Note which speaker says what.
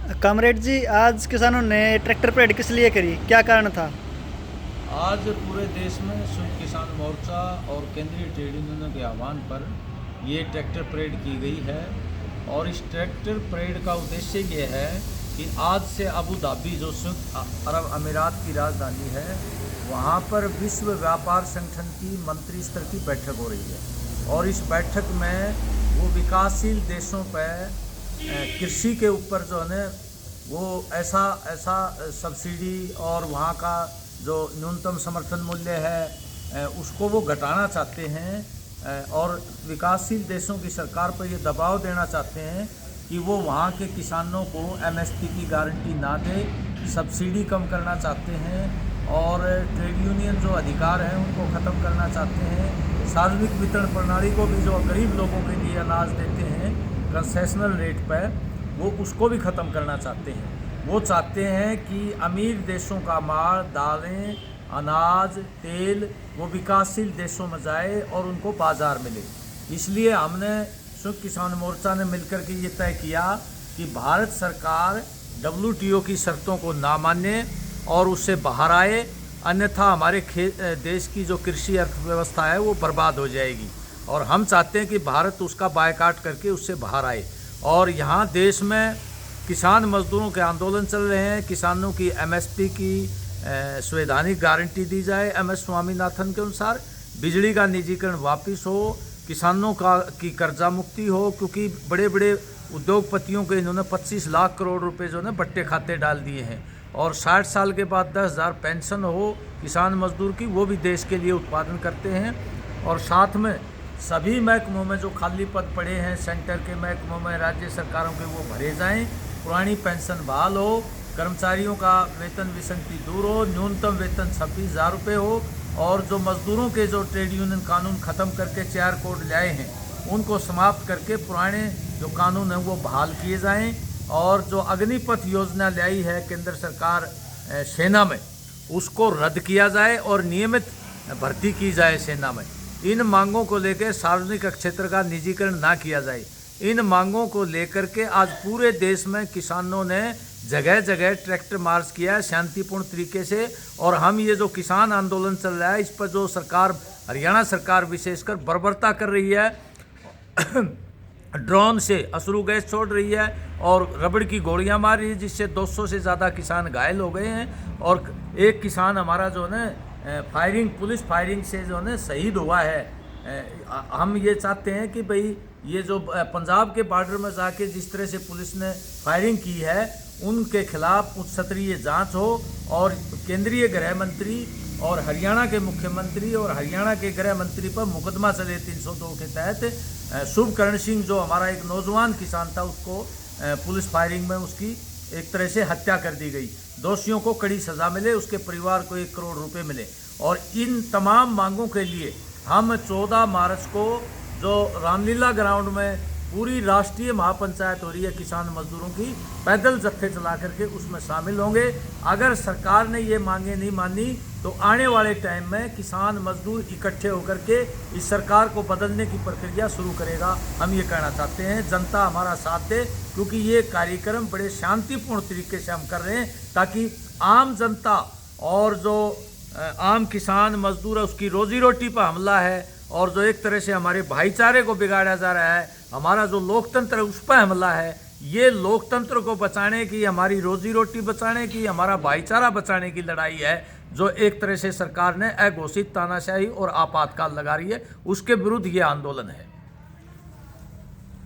Speaker 1: Comrade जी, आज किसानों ने ट्रैक्टर परेड किस लिए करी, क्या कारण था?
Speaker 2: आज पूरे देश में संयुक्त किसान मोर्चा और केंद्रीय ट्रेड यूनियनों के आह्वान पर ये ट्रैक्टर परेड की गई है। और इस ट्रैक्टर परेड का उद्देश्य ये है कि आज से अबू धाबी जो संयुक्त अरब अमीरात की राजधानी है, वहाँ पर विश्व व्यापार संगठन की मंत्री स्तर की बैठक हो रही है। और इस बैठक में वो विकासशील देशों पर कृषि के ऊपर जो है वो ऐसा ऐसा सब्सिडी और वहाँ का जो न्यूनतम समर्थन मूल्य है उसको वो घटाना चाहते हैं। और विकासशील देशों की सरकार पर ये दबाव देना चाहते हैं कि वो वहाँ के किसानों को एमएसपी की गारंटी ना दे, सब्सिडी कम करना चाहते हैं और ट्रेड यूनियन जो अधिकार हैं उनको ख़त्म करना चाहते हैं। सार्वजनिक वितरण प्रणाली को भी जो गरीब लोगों के लिए अनाज देते हैं कंसेशनल रेट पर, वो उसको भी ख़त्म करना चाहते हैं। वो चाहते हैं कि अमीर देशों का माल, दालें, अनाज, तेल वो विकासशील देशों में जाए और उनको बाज़ार मिले। इसलिए हमने संयुक्त किसान मोर्चा ने मिलकर के ये तय किया कि भारत सरकार WTO की शर्तों को ना माने और उससे बाहर आए, अन्यथा हमारे देश की जो कृषि अर्थव्यवस्था है वो बर्बाद हो जाएगी। और हम चाहते हैं कि भारत उसका बायकाट करके उससे बाहर आए। और यहाँ देश में किसान मजदूरों के आंदोलन चल रहे हैं, किसानों की एमएसपी की संवैधानिक गारंटी दी जाए MS स्वामीनाथन के अनुसार, बिजली का निजीकरण वापस हो, किसानों की कर्जा मुक्ति हो, क्योंकि बड़े बड़े उद्योगपतियों के इन्होंने 25 लाख करोड़ रुपए जो है बट्टे खाते डाल दिए हैं। और 60 साल के बाद 10,000 पेंशन हो किसान मजदूर की, वो भी देश के लिए उत्पादन करते हैं। और साथ में सभी महकमों में जो खाली पद पड़े हैं सेंटर के महकमों में, राज्य सरकारों के, वो भरे जाएं, पुरानी पेंशन बहाल हो, कर्मचारियों का वेतन विसंगति दूर हो, न्यूनतम वेतन 26,000 रुपये हो। और जो मजदूरों के जो ट्रेड यूनियन कानून ख़त्म करके 4 कोड लाए हैं उनको समाप्त करके पुराने जो कानून हैं वो बहाल किए जाएं। और जो अग्निपथ योजना लाई है केंद्र सरकार सेना में, उसको रद्द किया जाए और नियमित भर्ती की जाए सेना में। इन मांगों को लेकर सार्वजनिक क्षेत्र का निजीकरण ना किया जाए। इन मांगों को लेकर के आज पूरे देश में किसानों ने जगह जगह ट्रैक्टर मार्च किया है शांतिपूर्ण तरीके से। और हम ये जो किसान आंदोलन चल रहा है, इस पर जो सरकार, हरियाणा सरकार विशेषकर बर्बरता कर रही है ड्रोन से अश्रु गैस छोड़ रही है और रबड़ की गोलियां मार रही है, जिससे 200 से ज़्यादा किसान घायल हो गए हैं। और एक किसान हमारा जो है पुलिस फायरिंग से जो है शहीद हुआ है। हम ये चाहते हैं कि भाई ये जो पंजाब के बॉर्डर में जाके जिस तरह से पुलिस ने फायरिंग की है, उनके खिलाफ उच्च स्तरीय जांच हो और केंद्रीय गृह मंत्री और हरियाणा के मुख्यमंत्री और हरियाणा के गृह मंत्री पर मुकदमा चले 302 के तहत। शुभकरण सिंह जो हमारा एक नौजवान किसान था, उसको पुलिस फायरिंग में उसकी एक तरह से हत्या कर दी गई। दोषियों को कड़ी सज़ा मिले, उसके परिवार को 1 करोड़ रुपए मिले। और इन तमाम मांगों के लिए हम 14 मार्च को जो रामलीला ग्राउंड में पूरी राष्ट्रीय महापंचायत हो रही है किसान मजदूरों की, पैदल जत्थे चला करके उसमें शामिल होंगे। अगर सरकार ने ये मांगे नहीं मानी तो आने वाले टाइम में किसान मजदूर इकट्ठे होकर के इस सरकार को बदलने की प्रक्रिया शुरू करेगा। हम ये कहना चाहते हैं जनता हमारा साथ दे, क्योंकि ये कार्यक्रम बड़े शांतिपूर्ण तरीके से हम कर रहे हैं ताकि आम जनता और जो आम किसान मजदूर है उसकी रोजी रोटी पर हमला है और जो एक तरह से हमारे भाईचारे को बिगाड़ा जा रहा है, हमारा जो लोकतंत्र है उस पर हमला है। ये लोकतंत्र को बचाने की, हमारी रोजी रोटी बचाने की, हमारा भाईचारा बचाने की लड़ाई है, जो एक तरह से सरकार ने अघोषित तानाशाही और आपातकाल लगा रही है, उसके विरुद्ध ये आंदोलन है।